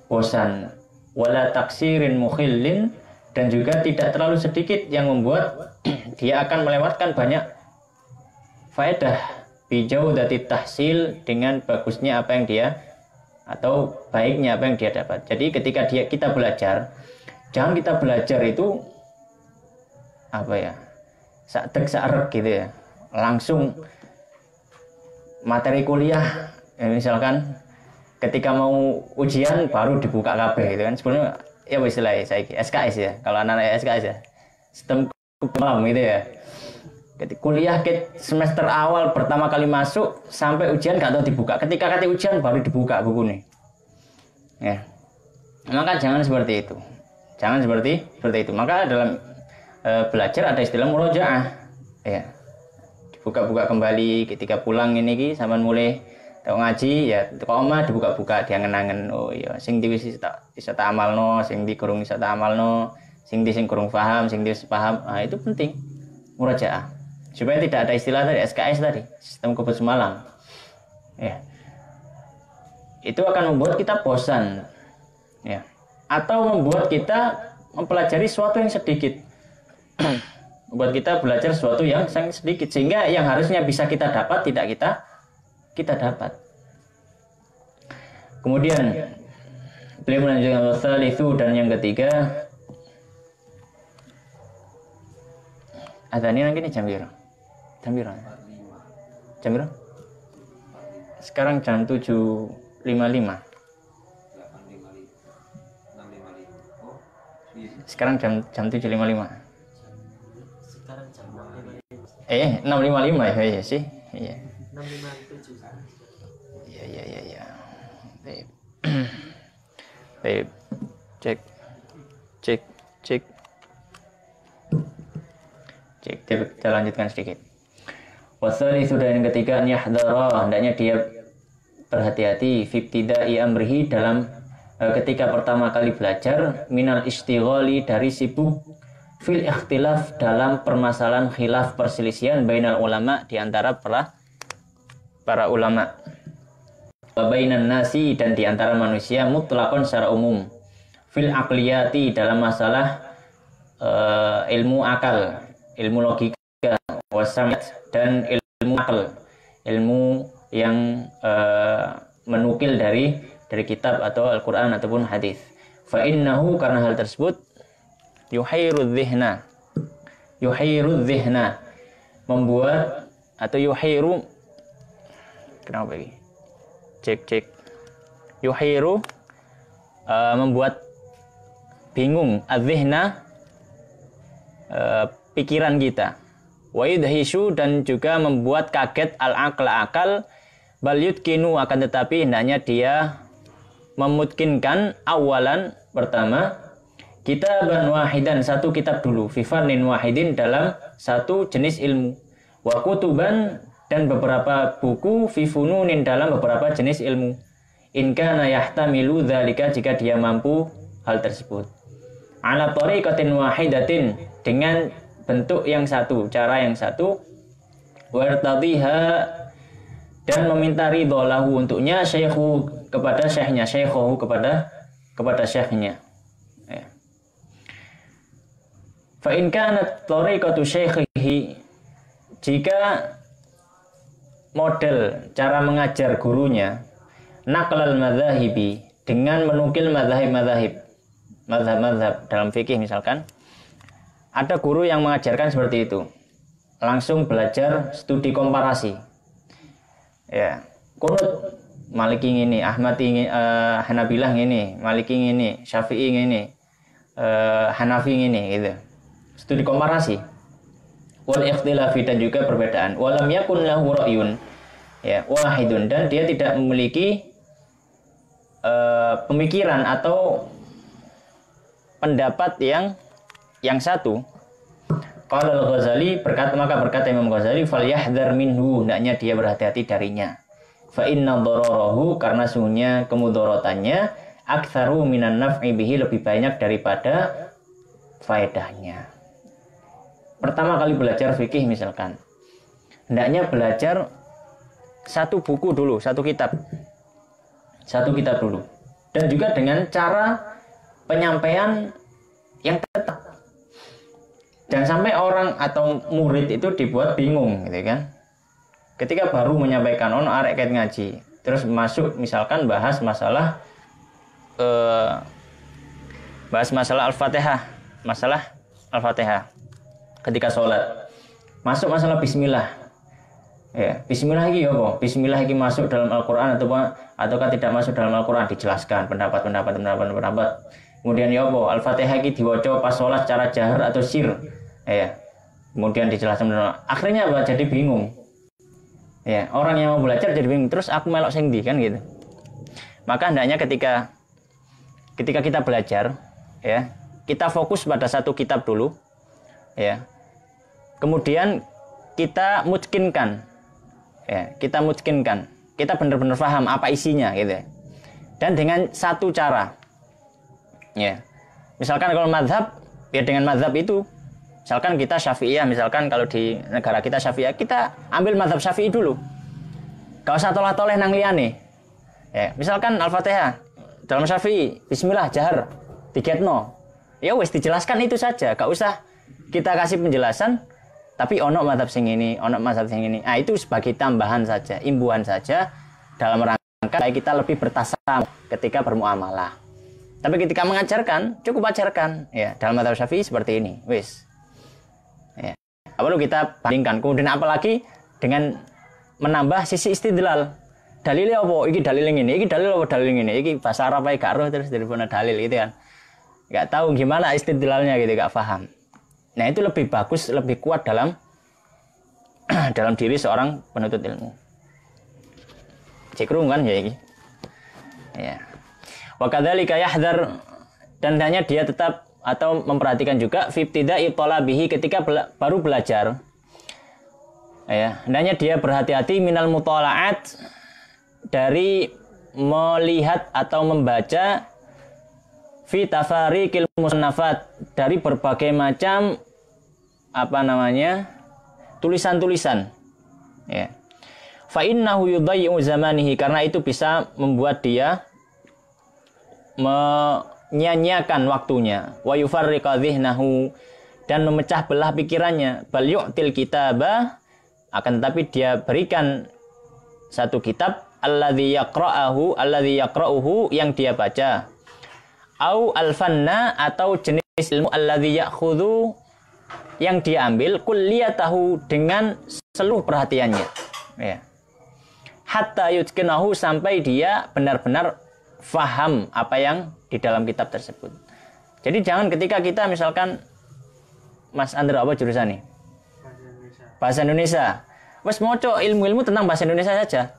bosan, wala taksirin mukhillin, dan juga tidak terlalu sedikit yang membuat dia akan melewatkan banyak faedah, bijaudatit tahsil, dengan bagusnya apa yang dia atau baiknya apa yang dia dapat. Jadi ketika kita belajar, jangan kita belajar itu sak-dek gitu ya, langsung materi kuliah ya, misalkan ketika mau ujian baru dibuka KB gitu kan. Sebenarnya ya istilahnya SKS ya, kalau anak-anak SKS ya, sistem malam gitu ya. Ketika kuliah semester awal pertama kali masuk sampai ujian gak tahu dibuka. Ketika ujian baru dibuka buku nih. Ya. Maka jangan seperti itu. Jangan seperti itu. Maka dalam belajar ada istilah murojaah. Ya. Dibuka-buka kembali ketika pulang ini sampean mulai tau ngaji ya, kok omah dibuka-buka dia ngenangen, oh iya sing di wis tak iso tak amalno, sing di kurung iso tak amalno, sing kurung paham, sing di paham. Nah, itu penting murojaah. Supaya tidak ada istilah tadi SKS tadi, sistem kebut semalam. Ya. Itu akan membuat kita bosan. Ya. Atau membuat kita mempelajari sesuatu yang sedikit. Membuat kita belajar sesuatu yang sangat sedikit sehingga yang harusnya bisa kita dapat tidak kita dapat. Kemudian beliau melanjutkan wasalitsu, dan yang ketiga, adanya nanti jam berapa? Jam berapa? Sekarang jam 7.55. Sekarang jam 7.55. Sekarang jam 6.55 ya sih. Iya. 6.57. Iya. Baik. Cek. Kita lanjutkan sedikit. Wasali sudah yang ketiga, yahdara, hendaknya dia berhati-hati fibtidai amrihi dalam ketika pertama kali belajar, minal istighali, dari sibuk, fil ikhtilaf, dalam permasalahan khilaf perselisihan bainal ulama, di antara para ulama. bainan nasi dan di antara manusia mutlakon secara umum fil aqliyati dalam masalah ilmu akal, ilmu logika, wasamit dan ilmu akal, ilmu yang menukil dari kitab atau Al-Qur'an ataupun hadis. Fa innahu karena hal tersebut yuhairudz dzihna membuat atau yuhairu kenapa ini? Cek. Yuhairu membuat bingung adzihna pikiran kita. Wa yudhishu dan juga membuat kaget al-aqla akal bal yutkinu akan tetapi hendaknya dia memutkinkan awalan pertama kitaban wahidan satu kitab dulu fi fannin wahidin dalam satu jenis ilmu wa kutuban dan beberapa buku fi fununin dalam beberapa jenis ilmu in kana yahtamilu dzalika jika dia mampu hal tersebut ala tariqatin wahidatin dengan bentuk yang satu, cara yang satu wartadhiha dan meminta ridho lahu untuknya syekhu kepada syekhnya syekhuhu kepada syekhnya ya. Fa in kanat tariqatu syekhihi jika model cara mengajar gurunya naqlal madzahibi dengan menukil mazhab dalam fikih misalkan ada guru yang mengajarkan seperti itu langsung belajar studi komparasi ya kunut Maliki ini Ahmadi ini Hanabilah ini Maliki ini Syafi'i ini Hanafi ini gitu studi komparasi wal ikhtilafi dan juga perbedaan walam yakun lahu ra'yun ya wahidun dan dia tidak memiliki pemikiran atau pendapat yang satu. Qala al-Ghazali maka berkata Imam Ghazali falyahdhar minhu hendaknya dia berhati-hati darinya. Fa inna dararahu karena sungguhnya kemudaratannya aktsaru minan naf'i bihi lebih banyak daripada faedahnya. Pertama kali belajar fikih misalkan hendaknya belajar satu buku dulu, satu kitab dulu dan juga dengan cara penyampaian yang tetap. Jangan sampai orang atau murid itu dibuat bingung gitu kan. Ketika baru menyampaikan arek ket ngaji, terus masuk misalkan bahas masalah Al-Fatihah, masalah Al-Fatihah. Ketika sholat masuk masalah bismillah. Ya, bismillah iki apa? Bismillah iki masuk dalam Al-Qur'an ataukah tidak masuk dalam Al-Qur'an dijelaskan pendapat. Kemudian ya apa? Al-Fatihah iki diwaca pas sholat secara jahar atau sir. Ya. Kemudian dijelaskan akhirnya apa? Jadi bingung. Ya, orang yang mau belajar jadi bingung. Terus aku melok sing ndi kan gitu. Maka hendaknya ketika kita belajar ya, kita fokus pada satu kitab dulu. Ya. Kemudian kita mutkinkan. Ya, kita benar-benar paham apa isinya gitu. Dan dengan satu cara. Ya. Misalkan kalau mazhab ya dengan mazhab itu misalkan kita Syafi'iyah, misalkan kalau di negara kita Syafi'iyah, kita ambil mazhab Syafi'i dulu. Gak usah toleh-toleh nang liyane. Ya, misalkan Al-Fatihah dalam Syafi'i, bismillah jahar, digetno. Ya wis dijelaskan itu saja, gak usah kita kasih penjelasan tapi ono mazhab sing ini, ono mazhab sing ini. Nah, itu sebagai tambahan saja, imbuhan saja dalam rangka kita lebih bertasamuh ketika bermuamalah. Tapi ketika mengajarkan, cukup ajarkan ya, dalam mazhab Syafi'i seperti ini. Wis. Ya. Perlu kita bandingkan. Kemudian apalagi dengan menambah sisi istidlal. Dalilnya apa? Iki dalil yang ini, iki dalil apa dalil yang ini, iki bahasa Arab ae gak roh terus daripada dalil gitu kan. Enggak tahu gimana istidlalnya gitu, enggak paham. Nah, itu lebih bagus, lebih kuat dalam diri seorang penuntut ilmu. Cikrung kan ya iki. Ya. Wa kadzalika yahdhar dan hendaknya dia tetap atau memperhatikan juga fibtida'i talabihi ketika baru belajar. Ya, hendaknya dia berhati-hati minal mutala'at dari melihat atau membaca fi tafariqil musannafat dari berbagai macam tulisan-tulisan ya. Fa innahu yudayyi'u zamanihi, karena itu bisa membuat dia menyia-nyiakan waktunya. Wa yufarriqa dhihnahu, dan memecah belah pikirannya. Bal yu'til kitaba, akan tetapi dia berikan satu kitab alladzi yaqra'uhu, yang dia baca. Au alfanna, atau jenis ilmu alladzi ya'khudhu, yang dia ambil kulliyatahu, dengan seluruh perhatiannya. Ya. Hatta yutqinahu, sampai dia benar-benar faham apa yang di dalam kitab tersebut. Jadi jangan ketika kita misalkan, Mas Andro apa jurusan nih? Bahasa Indonesia. Wes moco ilmu-ilmu tentang bahasa Indonesia saja.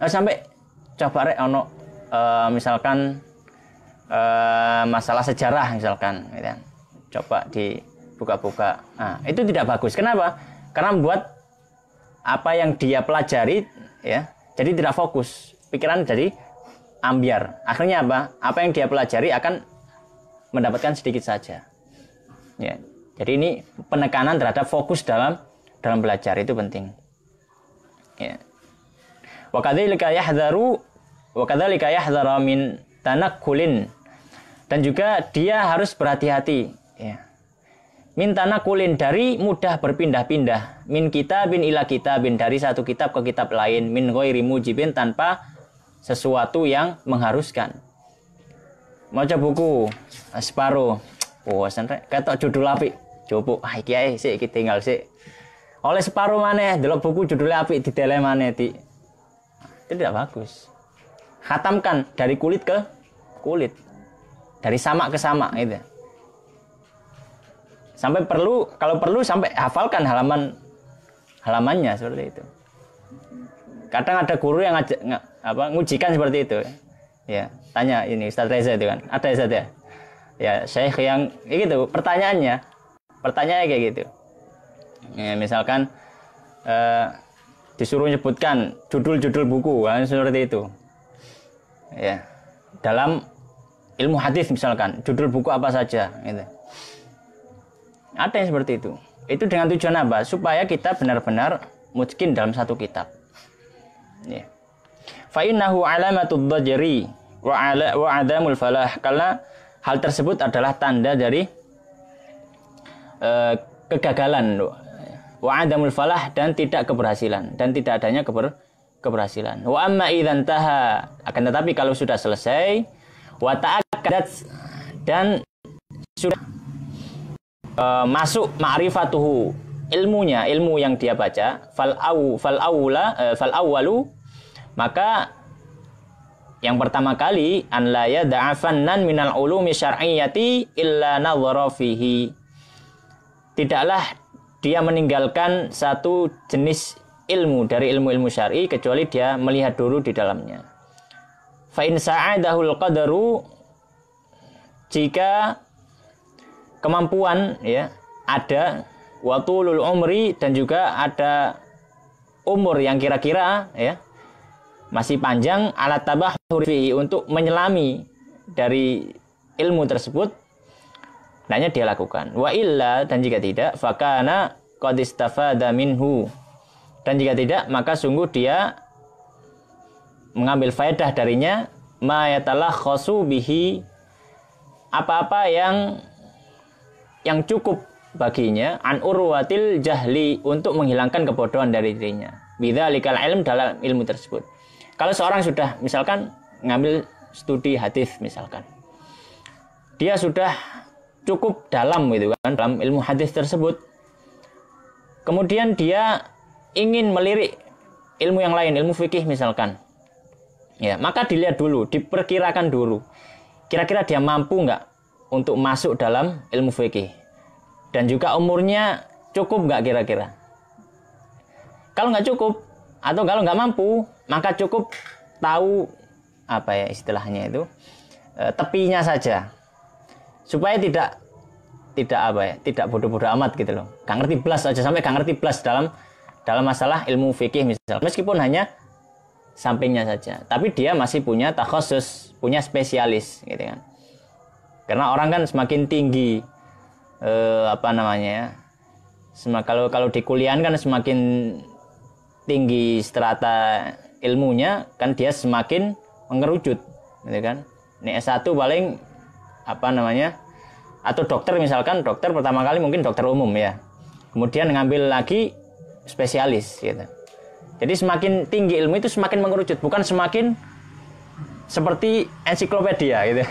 Sampai coba rek ono misalkan masalah sejarah misalkan, gitu. Coba dibuka-buka. Nah, itu tidak bagus. Kenapa? Karena membuat apa yang dia pelajari, ya, jadi tidak fokus. Pikiran jadi ambiar. Akhirnya apa? Apa yang dia pelajari akan mendapatkan sedikit saja. Ya. Jadi ini penekanan terhadap fokus dalam belajar itu penting. Ya. Wa kadzalika yahdharu min tanakkulin, dan juga dia harus berhati-hati, ya. Min tanakulin, dari mudah berpindah-pindah. Min kitabin ila kitabin, dari satu kitab ke kitab lain. Min ghairi mujibin, tanpa sesuatu yang mengharuskan. Maca buku separuh, santai, ketok judul apik, coba iki ae sik, iki tinggal sik. Oleh separuh maneh, delok buku judulnya apik, didele maneh di. Itu tidak bagus. Khatamkan dari kulit ke kulit, dari sama ke sama, gitu. Sampai kalau perlu sampai hafalkan halamannya, seperti itu. Kadang ada guru yang ngujikan seperti itu. Ya, tanya ini Ustaz Reza itu kan, ada Ustaz ya. Ya, Syekh yang gitu, pertanyaannya kayak gitu. Ya, misalkan disuruh menyebutkan judul-judul buku, kan, seperti itu. Ya, dalam ilmu hadis misalkan, judul buku apa saja, gitu. Ada yang seperti itu. Itu dengan tujuan apa? Supaya kita benar-benar mutqin dalam satu kitab. Ya. Fa innahu alamatud dhajri wa adamul falah, karena hal tersebut adalah tanda dari kegagalan, wa adamul falah, dan tidak keberhasilan, dan tidak adanya keberhasilan. Wa amma idzan taha, akan tetapi kalau sudah selesai, wa ta'akkadat, dan sudah masuk ma'rifatuhu, ilmu yang dia baca, fal awwalu, maka yang pertama kali, an la yada'afannan minal ulumi syar'iyyati illa nadhara fihi, tidaklah dia meninggalkan satu jenis ilmu dari ilmu-ilmu syar'i kecuali dia melihat dulu di dalamnya. Fa in sa'adahul qadaru, jika kemampuan, ya, ada, wa tulul umri, dan juga ada umur yang kira-kira, ya, masih panjang, alat tabahur fihi, untuk menyelami dari ilmu tersebut, hendaknya dia lakukan. Wa illa, dan jika tidak, fakana qad istafada minhu, dan jika tidak, maka sungguh dia mengambil faedah darinya, ma yatalakhasu bihi, apa-apa yang cukup baginya, an urwatil jahli, untuk menghilangkan kebodohan dari dirinya, bidzalikal ilm, dalam ilmu tersebut. Kalau seorang sudah misalkan ngambil studi hadis misalkan, dia sudah cukup dalam gitu kan dalam ilmu hadis tersebut, kemudian dia ingin melirik ilmu yang lain, ilmu fikih misalkan, ya, maka dilihat dulu, diperkirakan dulu, kira-kira dia mampu nggak untuk masuk dalam ilmu fikih, dan juga umurnya cukup nggak kira-kira. Kalau nggak cukup, atau kalau nggak mampu, maka cukup tahu apa ya istilahnya itu, tepinya saja, supaya tidak bodoh-bodoh amat gitu loh, gak ngerti blas aja, sampai gak ngerti blas dalam masalah ilmu fikih misal, meskipun hanya sampingnya saja, tapi dia masih punya takhusus, punya spesialis gitu kan. Karena orang kan semakin tinggi kalau di kuliahan kan semakin tinggi strata ilmunya kan dia semakin mengerucut, gitu kan. Ini S1 paling apa namanya? Atau dokter misalkan, dokter pertama kali mungkin dokter umum ya. Kemudian ngambil lagi spesialis gitu. Jadi semakin tinggi ilmu itu semakin mengerucut, bukan semakin seperti ensiklopedia gitu.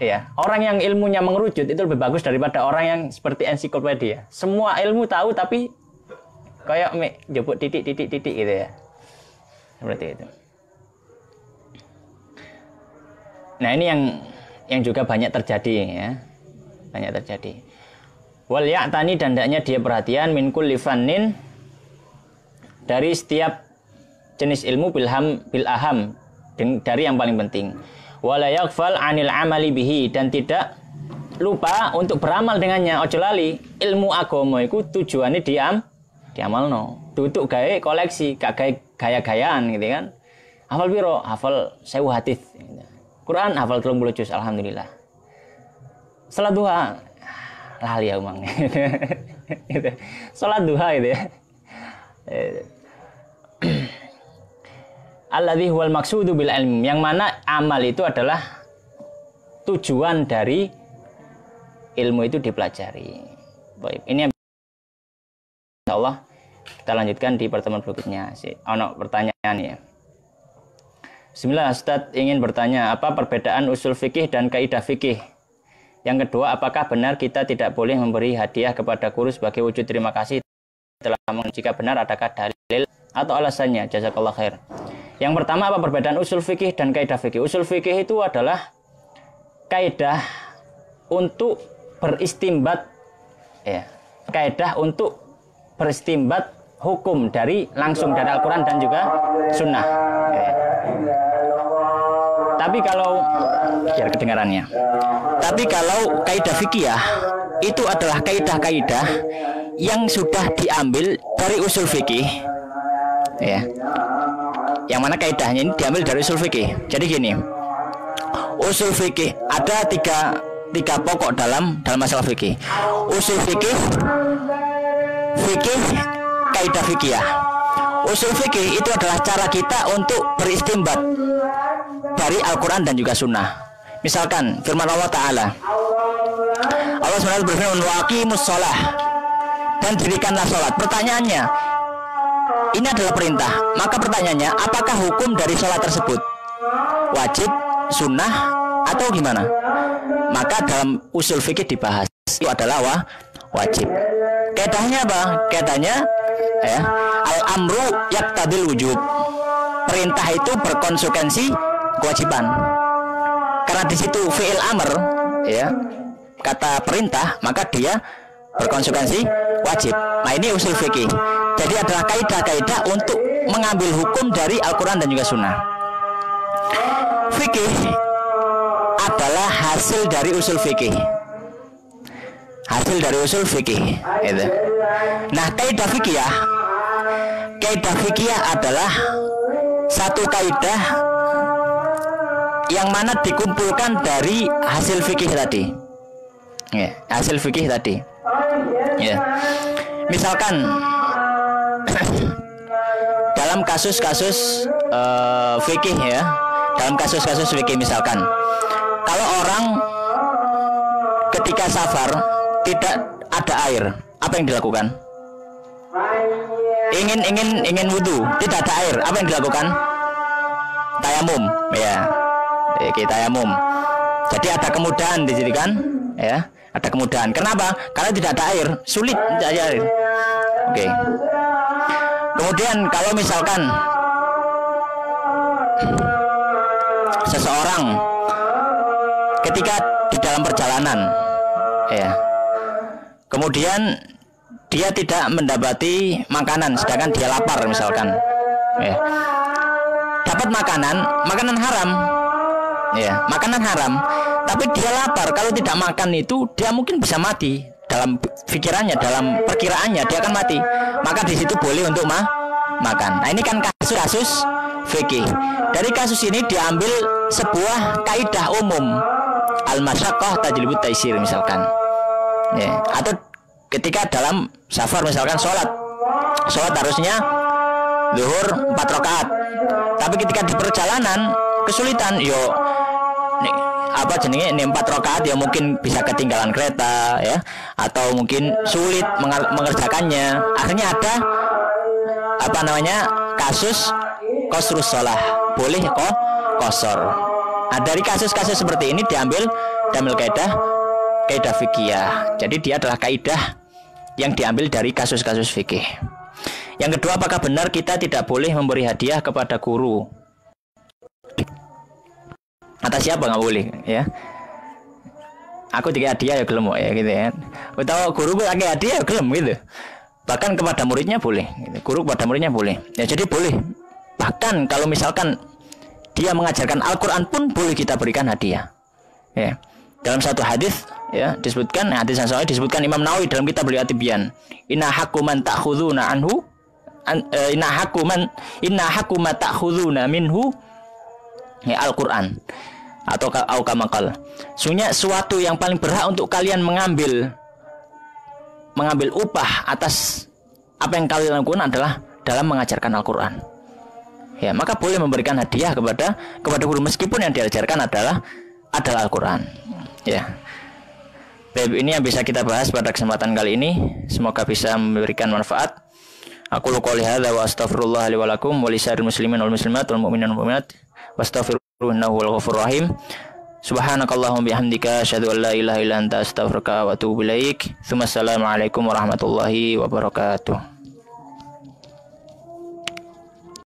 Iya, orang yang ilmunya mengerucut itu lebih bagus daripada orang yang seperti ensiklopedia. Semua ilmu tahu tapi kayak jebuk titik gitu ya. Seperti itu. Nah, ini yang juga banyak terjadi ya. Banyak terjadi. Wal ya'tani, dan hendaknya dia perhatian min kulli fannin, dari setiap jenis ilmu bil aham, dari yang paling penting. Wala yaghfal 'anil 'amali bihi, dan tidak lupa untuk beramal dengannya. Ojo lali, ilmu agama iku tujuannya diamalno. Duduk gawe koleksi, gak gawe gaya-gayaan gitu kan. Hafal piro? Hafal 1000 hadis. Quran hafal 30 juz, alhamdulillah. Salat duha lali ya umang. Salat duha gitu ya. Alladzi huwal maqsudu bil ilm, yang mana amal itu adalah tujuan dari ilmu itu dipelajari. Baik, ini insyaallah kita lanjutkan di pertemuan berikutnya. Ono pertanyaan ya. Bismillah, Ustaz ingin bertanya, apa perbedaan usul fikih dan kaidah fikih? Yang kedua, apakah benar kita tidak boleh memberi hadiah kepada guru sebagai wujud terima kasih telah jika benar adakah dalil atau alasannya? Jazakallah khair. Yang pertama, apa perbedaan usul fikih dan kaidah fikih? Usul fikih itu adalah kaidah untuk beristimbat, ya, kaidah untuk beristimbat hukum langsung dari Al-Quran dan juga Sunnah. Ya. Tapi kalau biar kedengarannya. Tapi kalau kaidah fikih itu adalah kaidah-kaidah yang sudah diambil dari usul fikih, ya. Yang mana kaidahnya ini diambil dari usul fikih. Jadi gini, usul fikih ada tiga pokok dalam masalah fikih. Usul fikih, kaidah fikih. Usul fikih itu adalah cara kita untuk beristimbat dari Al-Quran dan juga Sunnah. Misalkan firman Allah Ta'ala, Allah SWT berfirman, wa aqimus shalah, dan dirikanlah sholat. Pertanyaannya, ini adalah perintah. Maka pertanyaannya, apakah hukum dari sholat tersebut wajib, sunnah, atau gimana? Maka dalam usul fikih dibahas itu adalah wajib. Kaidahnya apa? Kaidahnya ya, al-amru yaqtadil wujub. Perintah itu berkonsekuensi kewajiban. Karena di situ fi'il amr, ya, kata perintah, maka dia berkonsekuensi wajib. Nah, ini usul fikih. Jadi adalah kaidah-kaidah untuk mengambil hukum dari Al-Quran dan juga Sunnah. Fikih adalah hasil dari usul fikih. Hasil dari usul fikih. Gitu. Nah, kaidah fikih adalah satu kaidah yang mana dikumpulkan dari hasil fikih tadi. Ya, hasil fikih tadi. Ya. Misalkan dalam kasus-kasus fikih ya, dalam kasus-kasus fikih misalkan, kalau orang ketika safar tidak ada air, apa yang dilakukan? Ingin wudu, tidak ada air, apa yang dilakukan? Tayamum, ya. Kita tayamum. Jadi ada kemudahan di sini kan, ya. Ada kemudahan. Kenapa? Karena tidak ada air, sulit tidak ada air. Oke. Kemudian kalau misalkan seseorang ketika di dalam perjalanan, ya, kemudian dia tidak mendapati makanan, sedangkan dia lapar misalkan, ya, dapat makanan haram, ya, makanan haram, tapi dia lapar. Kalau tidak makan itu dia mungkin bisa mati. Dalam pikirannya, dalam perkiraannya dia akan mati. Maka di situ boleh untuk makan. Nah, ini kan kasus fikih. Dari kasus ini diambil sebuah kaidah umum, al-masyaqqah tajlibut taisir misalkan. Ya, atau ketika dalam safar misalkan sholat sholat harusnya zuhur 4 rakaat. Tapi ketika di perjalanan kesulitan, ini 4 rakaat ya mungkin bisa ketinggalan kereta ya, atau mungkin sulit mengerjakannya. Akhirnya ada kasus qasrus shalah, boleh kok qasar. Nah, dari kasus-kasus seperti ini diambil kaidah fikih. Jadi dia adalah kaidah yang diambil dari kasus-kasus fikih. Yang kedua, apakah benar kita tidak boleh memberi hadiah kepada guru? Atas siapa nggak boleh ya? Aku tiga hadiah ya gelem ya gitu ya. Atau guru gue pakai hadiah ya gelem gitu. Bahkan kepada muridnya boleh. Gitu. Guru kepada muridnya boleh. Ya jadi boleh. Bahkan kalau misalkan dia mengajarkan Al-Quran pun boleh kita berikan hadiah. Ya. Dalam satu hadis ya disebutkan, hadis yang sahih disebutkan Imam Nawawi dalam kitab Al-Tibyan. Inna haqqu man ta'khuduna anhu inna haqqu ma ta'khuduna minhu ya Al-Quran, atau aukamakal. Sungguhnya suatu yang paling berhak untuk kalian mengambil upah atas apa yang kalian lakukan adalah dalam mengajarkan Al-Quran. Ya, maka boleh memberikan hadiah kepada guru meskipun yang diajarkan adalah Al-Quran. Ya. Baik, ini yang bisa kita bahas pada kesempatan kali ini. Semoga bisa memberikan manfaat. Aku qouli hadza wa astaghfirullah li wa lakum wa lisa'iril muslimin wal muslimat wal mu'minin wal mu'minat wastaghfiruhu innahu wal ghafurur rahim. Subhanakallahumma bihamdika asyhadu an la ilaha illa anta astaghfiruka wa atubu ilaik. Assalamualaikum warahmatullahi wabarakatuh.